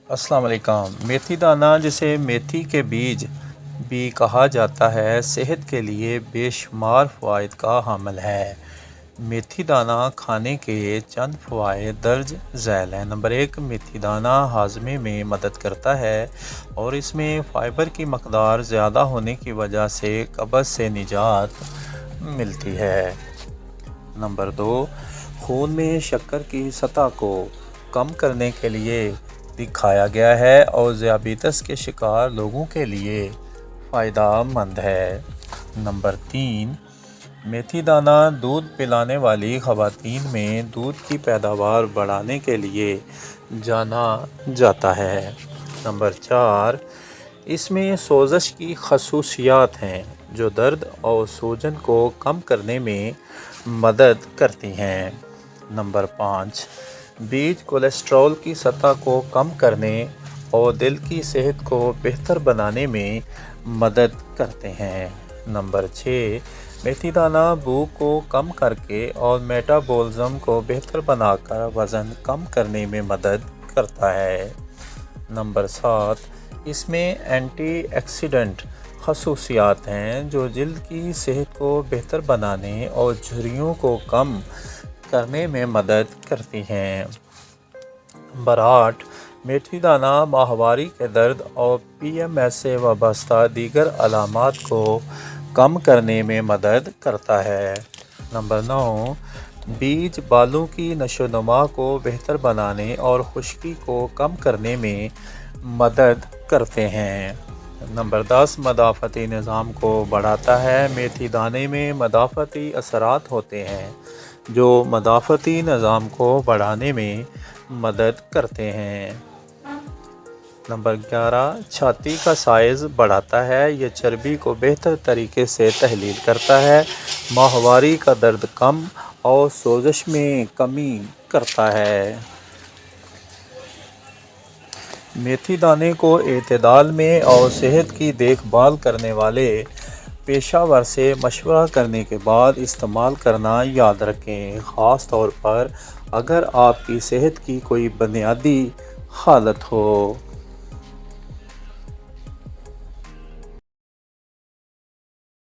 السلام علیکم۔ میتھی دانہ جسے میتھی کے بیج بھی کہا جاتا ہے صحت کے لیے بے شمار فوائد کا حامل ہے۔ میتھی دانہ کھانے کے چند فوائد درج ذیل ہیں۔ نمبر 1، میتھی دانہ ہاضمے میں مدد کرتا ہے اور اس میں فائبر کی مقدار زیادہ ہونے کی وجہ سے قبض سے نجات ملتی ہے۔ نمبر 2، خون میں شکر کی سطح کو کم کرنے کے لیے دکھایا گیا ہے اور ذیابیطس کے شکار لوگوں کے لیے فائدہ مند ہے۔ نمبر 3، میتھی دانہ دودھ پلانے والی خواتین میں دودھ کی پیداوار بڑھانے کے لیے جانا جاتا ہے۔ نمبر 4، اس میں سوزش کی خصوصیات ہیں جو درد اور سوجن کو کم کرنے میں مدد کرتی ہیں۔ نمبر 5، بیج کولیسٹرول کی سطح کو کم کرنے اور دل کی صحت کو بہتر بنانے میں مدد کرتے ہیں۔ نمبر 6، میتھی دانہ بھوک کو کم کر کے اور میٹابولزم کو بہتر بنا کر وزن کم کرنے میں مدد کرتا ہے۔ نمبر 7، اس میں اینٹی آکسیڈنٹ خصوصیات ہیں جو جلد کی صحت کو بہتر بنانے اور جھریوں کو کم کرنے میں مدد کرتی ہیں۔ نمبر 8، میتھی دانہ ماہواری کے درد اور PMS سے وابستہ دیگر علامات کو کم کرنے میں مدد کرتا ہے۔ نمبر 9، بیج بالوں کی نشو و نما کو بہتر بنانے اور خشکی کو کم کرنے میں مدد کرتے ہیں۔ نمبر 10، مدافعتی نظام کو بڑھاتا ہے۔ میتھی دانے میں مدافعتی اثرات ہوتے ہیں جو مدافعتی نظام کو بڑھانے میں مدد کرتے ہیں۔ نمبر 11، چھاتی کا سائز بڑھاتا ہے۔ یہ چربی کو بہتر طریقے سے تحلیل کرتا ہے، ماہواری کا درد کم اور سوزش میں کمی کرتا ہے۔ میتھی دانے کو اعتدال میں اور صحت کی دیکھ بھال کرنے والے پیشہ ور سے مشورہ کرنے کے بعد استعمال کرنا یاد رکھیں، خاص طور پر اگر آپ کی صحت کی کوئی بنیادی حالت ہو۔